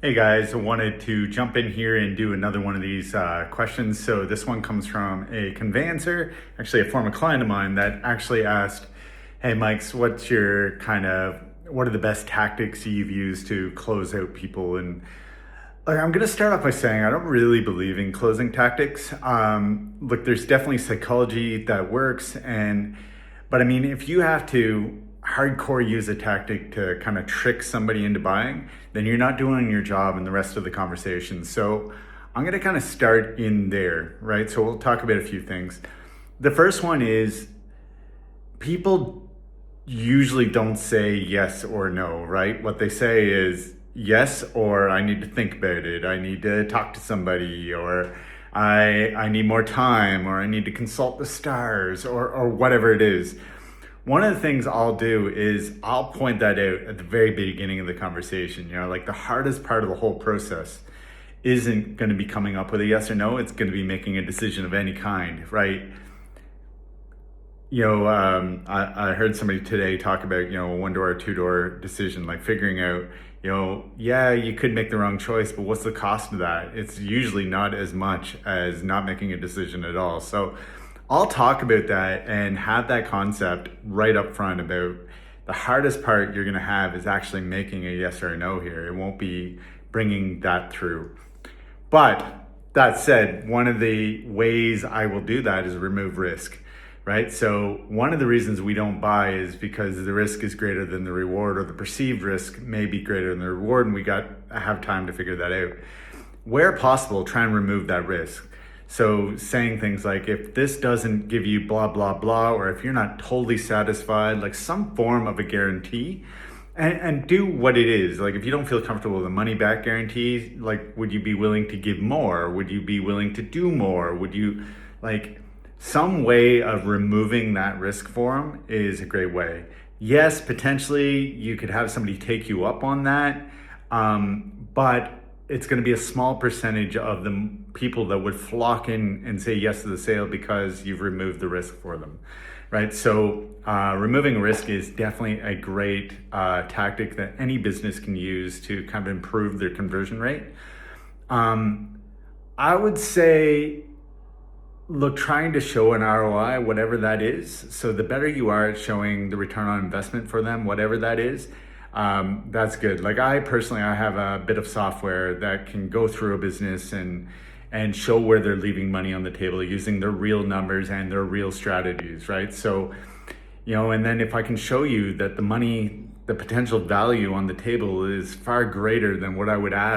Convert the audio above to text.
Hey guys, I wanted to jump in here and do another one of these questions. So this one comes from a conveyancer, actually a former client of mine that actually asked, hey Mikes, what are the best tactics you've used to close out people? And I'm gonna start off by saying I don't really believe in closing tactics. Look, there's definitely psychology that works, but I mean, if you have to hardcore use a tactic to kind of trick somebody into buying, then you're not doing your job in the rest of the conversation. So I'm gonna kind of start in there, right? So we'll talk about a few things. The first one is people usually don't say yes or no, right? What they say is yes, or I need to think about it. I need to talk to somebody, or I need more time, or I need to consult the stars, or whatever it is. One of the things I'll do is I'll point that out at the very beginning of the conversation. Like the hardest part of the whole process isn't going to be coming up with a yes or no. It's going to be making a decision of any kind, right? I heard somebody today talk about, a one door or two door decision, like figuring out, yeah, you could make the wrong choice, but what's the cost of that? It's usually not as much as not making a decision at all. So I'll talk about that and have that concept right up front about the hardest part you're going to have is actually making a yes or a no here. It won't be bringing that through. But that said, one of the ways I will do that is remove risk, right? So one of the reasons we don't buy is because the risk is greater than the reward, or the perceived risk may be greater than the reward, and we got to have time to figure that out. Where possible, try and remove that risk. So saying things like, if this doesn't give you blah, blah, blah, or if you're not totally satisfied, like some form of a guarantee, and do what it is. Like if you don't feel comfortable with a money back guarantee, like would you be willing to give more? Would you be willing to do more? Would you some way of removing that risk for them is a great way. Yes, potentially you could have somebody take you up on that, but it's going to be a small percentage of the people that would flock in and say yes to the sale because you've removed the risk for them, right? So removing risk is definitely a great tactic that any business can use to kind of improve their conversion rate. I would say, look, trying to show an ROI, whatever that is. So the better you are at showing the return on investment for them, whatever that is, that's good. Like I have a bit of software that can go through a business and show where they're leaving money on the table using their real numbers and their real strategies, right? So, and then if I can show you that the potential value on the table is far greater than what I would ask